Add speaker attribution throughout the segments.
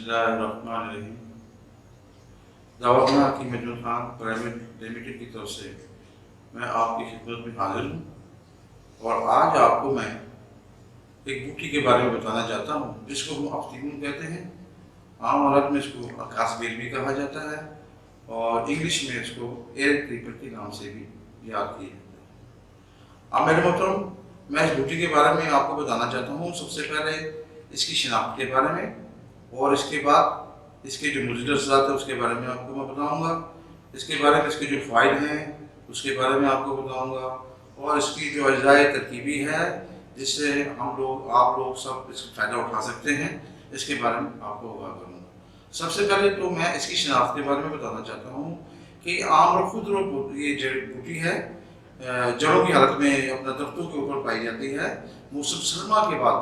Speaker 1: बिस्मिल्लाहिर्रहमानिर्रहीम। दवाखाना हकीम मजनून Khan private limited की तरफ से मैं आपकी खिदमत में हाजिर हूँ और आज आपको मैं एक बूटी के बारे में बताना चाहता हूँ जिसको हम अफ्तीमून कहते हैं। आम हालत में इसको अकासबेल भी कहा जाता है और इंग्लिश में इसको एयर क्रीपर के नाम से भी याद किया जाता है। अब मेरे मोहतरम, मैं इस बूटी के बारे में आपको बताना चाहता हूँ। सबसे पहले इसकी शिनाख्त के बारे में और इसके बाद इसके जो मुज़िद असरात है उसके बारे में आपको मैं बताऊंगा। इसके बारे में इसके जो फ़ायदे हैं उसके बारे में आपको बताऊंगा और इसकी जो अज़ाए तरकीबी है जिससे हम लोग आप लोग सब इसका फ़ायदा उठा सकते हैं, इसके बारे में आपको आगाह करूँगा। सबसे पहले तो मैं इसकी शिनाख्त के बारे में बताना चाहता हूँ कि आम और खुद ये जड़ी बूटी है, जड़ों की हालत में अपना दफ्तों के ऊपर पाई जाती है। मौसम सरमा के बाद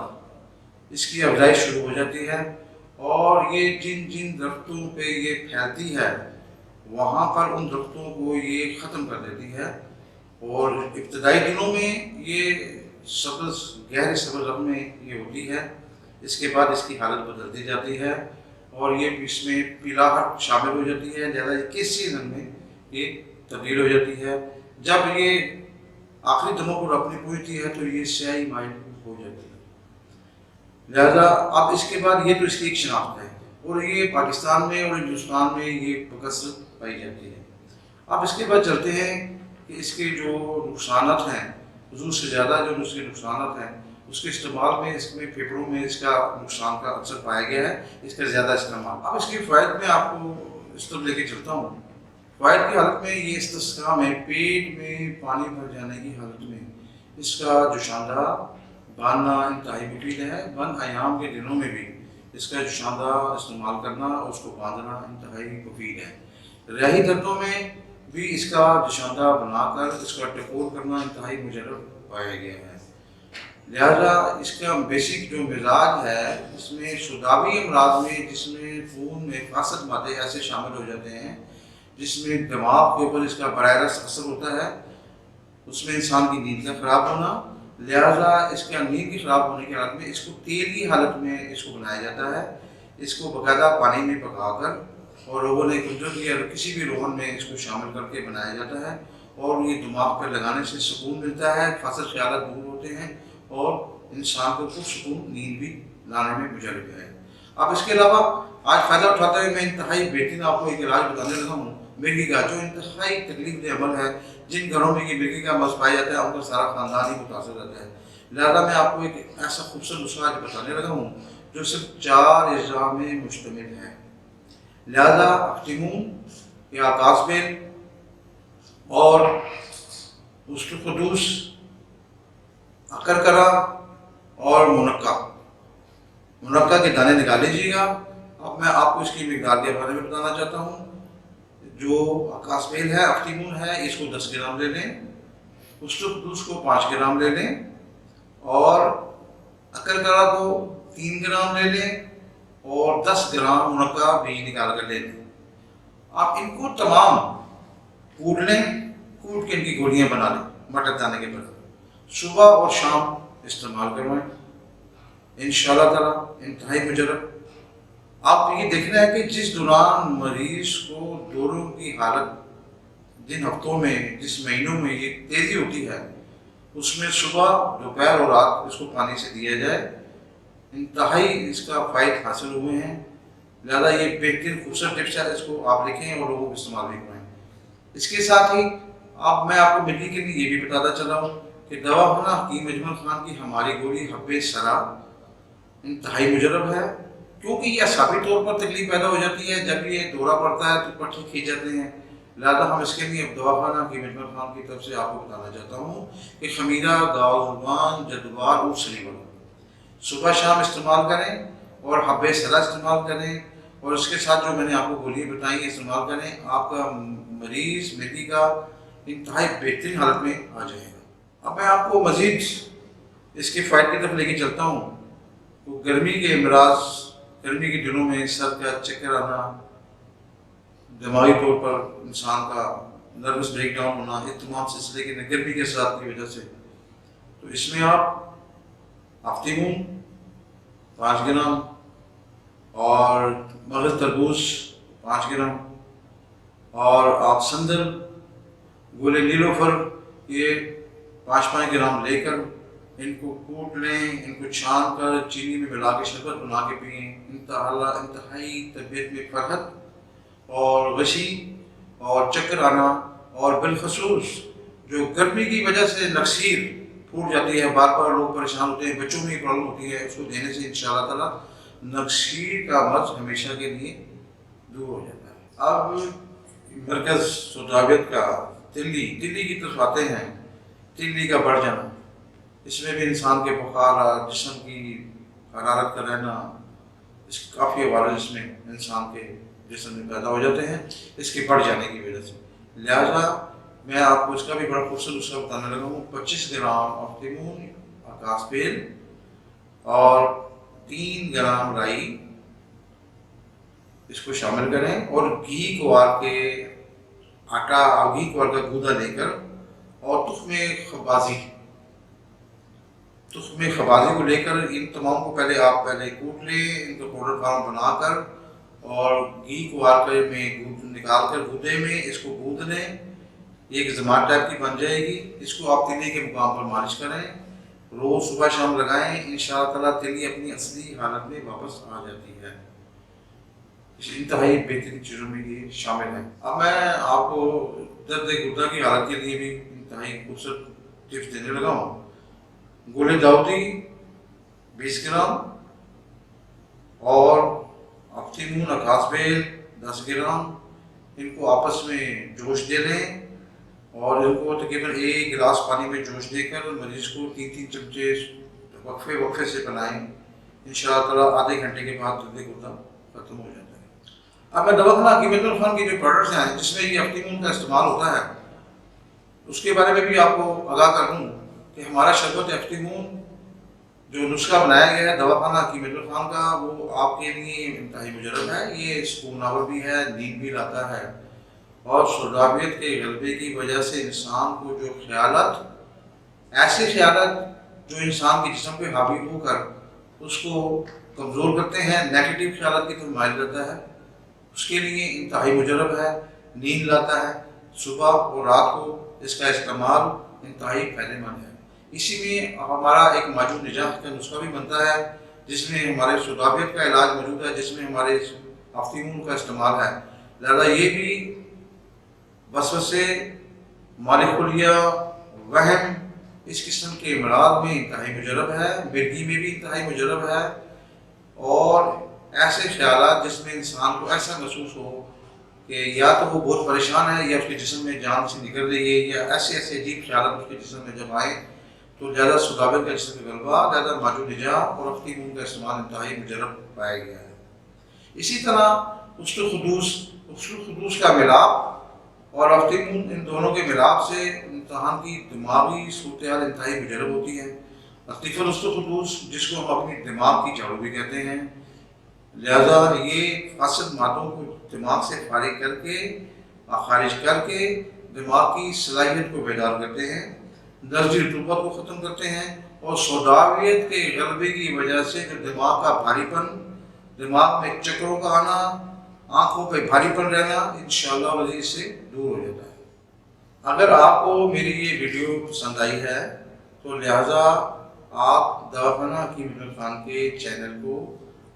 Speaker 1: इसकी अफजाइश शुरू हो जाती है और ये जिन जिन दरख्तों पे ये फैलती है वहाँ पर उन दरख्तों को ये ख़त्म कर देती है। और इब्तदाई दिनों में ये सब्ज़ गहरे सब्ज़ रंग में ये होती है। इसके बाद इसकी हालत बदलती जाती है और ये इसमें पीलाहट शामिल हो जाती है, ज़्यादा केसरी रंग में ये तब्दील हो जाती है। जब ये आखिरी दमों को अपनी पहुँचती है तो ये स्याही माइल हो जाती है। लिहाजा अब इसके बाद ये तो इसकी एक शनाख्त है और ये पाकिस्तान में और हिंदुस्तान में ये बकसरत पाई जाती है। अब इसके बाद चलते हैं कि इसके जो नुकसानात हैं, हुजूर से ज़्यादा जो उसके नुकसानात हैं उसके इस्तेमाल में इसमें फेफड़ों में इसका नुकसान का अक्सर पाया गया है, इसका ज़्यादा इस्तेमाल। अब इसके फ़ायदे में आपको इस तरफ लेके चलता हूँ। फ़ायदे की हालत में ये इस्तिस्क़ा में पेट में पानी भर जाने की हालत में इसका जो शानदार बांधना इंतहाई मुफीद है। बंद आयाम के दिनों में भी इसका जो शानदार इस्तेमाल करना और उसको बांधना इंतहाई मुफीद है। रही दर्दों में भी इसका जो शानदार बनाकर इसका टकोर करना इंतहाई मुजर्रब पाया गया है। लिहाजा इसका बेसिक जो मिजाज है इसमें शुदावी अमराज में जिसमें खून में फासद मादे ऐसे शामिल हो जाते हैं जिसमें दिमाग के ऊपर इसका बराह रास्त असर होता है, उसमें इंसान की नींद का ख़राब होना। लिहाजा इसका नींद की ख़राब होने की हालत में इसको तेल की हालत में इसको बनाया जाता है। इसको बाकायदा पानी में पकाकर और लोगों ने कुदरत या किसी भी रोगन में इसको शामिल करके बनाया जाता है और ये दिमाग पर लगाने से सुकून मिलता है, फासद ख्यालात दूर होते हैं और इंसान को सुकून नींद भी लाने में मुजर्रब है। अब इसके अलावा आज फ़ायदा उठाते हुए मैं इंतहाई बेहतरीन आपको एक इलाज बताने लगा हूँ मिर्गी का, जो इंतहाई तकलीफ अमल है। जिन घरों में ये मिर्गी का मर्ज़ पाया जाता है उनका सारा ख़ानदान ही मुतासर रहता है। लिहाजा मैं आपको एक ऐसा खूबसूरत नुस्खा आज बताने लगा हूँ जो सिर्फ 4 अज़ा में मुश्तमिल है। लिहाजा अफ्तीमून या अकासबेल और उसके खुदूस, अकरकरा और मुनक्का के दाने निकाल लीजिएगा। अब मैं आपको इसकी मिक़दार के बारे में बताना चाहता हूँ। जो अकासबेल है, अफ्तीमून है, इसको 10 ग्राम ले लें, उसके खुदूस को 5 ग्राम ले लें और अकरकरा को 3 ग्राम ले लें और 10 ग्राम मुनक्का भी निकाल कर ले लें। आप इनको तमाम कूट लें, कूट के इनकी गोलियां बना लें मटर दाने के बराबर। सुबह और शाम इस्तेमाल करवाएं, इंशाअल्लाह ताला इंतहाई मुजर्रब। आप ये देखना है कि जिस दौरान मरीज़ को दौरों की हालत जिन हफ्तों में, जिस महीनों में ये तेज़ी होती है उसमें सुबह, दोपहर और रात इसको पानी से दिया जाए। इंतहाई इसका फ़ायदे हासिल हुए हैं। लिहाजा ये बेहतरीन खूबसूरत टिप्स है, इसको आप लिखें और लोगों को इस्तेमाल भी करवाएँ। इसके साथ ही अब मैं आपको मिर्गी के लिए ये भी बताता चला हूँ कि दवाखाना हकीम मजनून खान की हमारी गोली हब्बे सरा इंतहाई मुजर्रब है, क्योंकि यह असाबी तौर पर तकलीफ पैदा हो जाती है। जब ये दौरा पड़ता है तो पट्टे खींच जाते हैं। लिहाजा हम इसके लिए दवाखाना हकीम मजनून खान की तरफ से आपको बताना चाहता हूँ कि खमीरा, गाजुबान, जदवार और सलीम सुबह शाम इस्तेमाल करें और हब्बे सरा इस्तेमाल करें और उसके साथ जो मैंने आपको गोलियाँ बताई इस्तेमाल करें। आपका मरीज़ मिर्गी का इंतहाई बेहतरीन हालत में आ जाएगा। अब मैं आपको मज़ीद इसके फ़ायदे की तरफ लेके चलता हूँ। तो गर्मी के अमराज, गर्मी के दिनों में सर का चक्कर आना, दिमागी तौर पर इंसान का नर्वस ब्रेक डाउन होना, ये तमाम सिलसिले के गर्मी के साथ की वजह से, तो इसमें आप अफ्तीमून 5 ग्राम اور مغز تربوز 5 گرام، اور آپ سندل گولے نیلوفر یہ 5 گرام لے کر ان کو کوٹ لیں، ان کو چھان کر چینی میں ملا کے شربت بنا کے پئیں۔ انتہائی طبیعت میں فرحت اور وسیع اور چکر آنا، اور بالخصوص جو گرمی کی وجہ سے نکسیر پھوٹ جاتی ہے، بار بار لوگ پریشان ہوتے ہیں، بچوں میں یہ پرابلم ہوتی ہے، اس کو دینے سے انشاءاللہ تعالیٰ نکسیر کا مرض ہمیشہ کے لیے دور ہو جاتا ہے۔ اب مرکز سوداویت کا تلی کی طرف آتے ہیں۔ تلی کا بڑھ جانا، اس میں بھی انسان کے بخار، جسم کی حرارت کا رہنا، اس کافی حوالے اس میں انسان کے جسم میں پیدا ہو جاتے ہیں اس کے بڑھ جانے کی وجہ سے۔ لہٰذا میں آپ کو اس کا بھی بڑا خوبصورت نسخہ بتانے لگا ہوں۔ 25 گرام افتیمون آکاس بیل اور 3 گرام رائی اس کو شامل کریں، اور گھی کوار کے آٹا اور گھی کوار کا گودا لے کر، اور تخم خبازی کو لے کر ان تمام کو پہلے کوٹ لیں، ان کا پاؤڈر فارم بنا کر، اور گھی کوار کے میں نکال کر گودے میں اس کو گود لیں۔ یہ ایک زماد ٹائپ کی بن جائے گی۔ اس کو آپ تلی کے مقام پر مالش کریں، روز صبح شام لگائیں، انشاءاللہ تعالیٰ تلی اپنی اصلی حالت میں واپس آ جاتی ہے۔ اس انتہائی بہترین چیزوں میں یہ شامل ہے۔ اب میں آپ کو درد گردہ کی حالت کے لیے بھی انتہائی خوبصورت ٹپس دینے لگا ہوں۔ گولے داؤدی 20 گرام اور افتیمون آکاس بیل 10 گرام، ان کو آپس میں جوش دے لیں، اور ان کو تقریباً 1 گلاس پانی میں جوش دے کر مریض کو 3 چمچے وقفے سے پلائیں۔ انشاءاللہ تعالیٰ آدھے گھنٹے کے بعد درد گردہ ختم ہو جاتا ہے۔ اب میں دواخانہ حکیمیت الرحمان کی جو پروڈکٹس ہیں جس میں یہ افتیمون کا استعمال ہوتا ہے، اس کے بارے میں بھی آپ کو آگاہ کر دوں کہ ہمارا شربت افتیمون جو نسخہ بنایا گیا ہے دواخانہ حکیمیت الرحمان کا، وہ آپ کے لیے انتہائی مجرب ہے۔ یہ سکون آور بھی ہے، نیند بھی لاتا ہے، اور سوداویت کے غلبے کی وجہ سے انسان کو جو ایسے خیالات جو انسان کے جسم پہ حاوی ہو کر اس کو کمزور کرتے ہیں، نیگیٹو خیالات کی طرف مائل کرتا ہے، اس کے لیے انتہائی مجرب ہے، نیند لاتا ہے۔ صبح اور رات کو اس کا استعمال انتہائی فائدہ مند ہے۔ اسی میں ہمارا ایک ماجد نجات کا نسخہ بھی بنتا ہے جس میں ہمارے سوداویت کا علاج موجود ہے، جس میں ہمارے افتیمون کا استعمال ہے۔ لہذا یہ بھی وسوسے، مال خلیہ، وہم، اس قسم کے امراض میں انتہائی مجرب ہے، مرگی میں بھی انتہائی مجرب ہے، اور ایسے خیالات جس میں انسان کو ایسا محسوس ہو کہ یا تو وہ بہت پریشان ہے، یا اس کے جسم میں جان سے نکل رہی ہے، یا ایسے عجیب خیالات اس کے جسم میں جب آئیں، تو زیادہ سوداویت کا جسم کا غلبہ، زیادہ ماجد نجات اور افتیمون کا استعمال انتہائی مجرب پایا گیا ہے۔ اسی طرح غسل القدوس کا ملاپ اور افتیمون، ان دونوں کے ملاپ سے انسان کی دماغی صورتحال انتہائی مجرب ہوتی ہے۔ غسل القدوس جس کو ہم اپنی دماغ کی جھاڑو بھی کہتے ہیں، لہذا یہ فاسد مادوں کو دماغ سے خارج کر کے دماغ کی صلاحیت کو بیدار کرتے ہیں، درجی رطوبت کو ختم کرتے ہیں، اور سوداویت کے غلبے کی وجہ سے جو دماغ کا بھاری پن، دماغ میں چکروں کا آنا، آنکھوں پہ بھاری پن رہنا، انشاءاللہ وزیر سے دور ہو جاتا ہے۔ اگر آپ کو میری یہ ویڈیو پسند آئی ہے تو لہٰذا آپ دواخانہ حکیمیت الرحمان کے چینل کو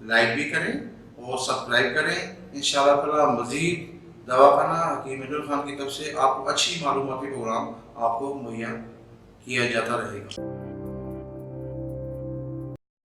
Speaker 1: لائک بھی کریں اور سبسکرائب کریں۔ انشاءاللہ تعالیٰ مزید دواخانہ حکیمیت الرحمان کی طرف سے آپ کو اچھی معلوماتی پروگرام آپ کو مہیا کیا جاتا رہے گا۔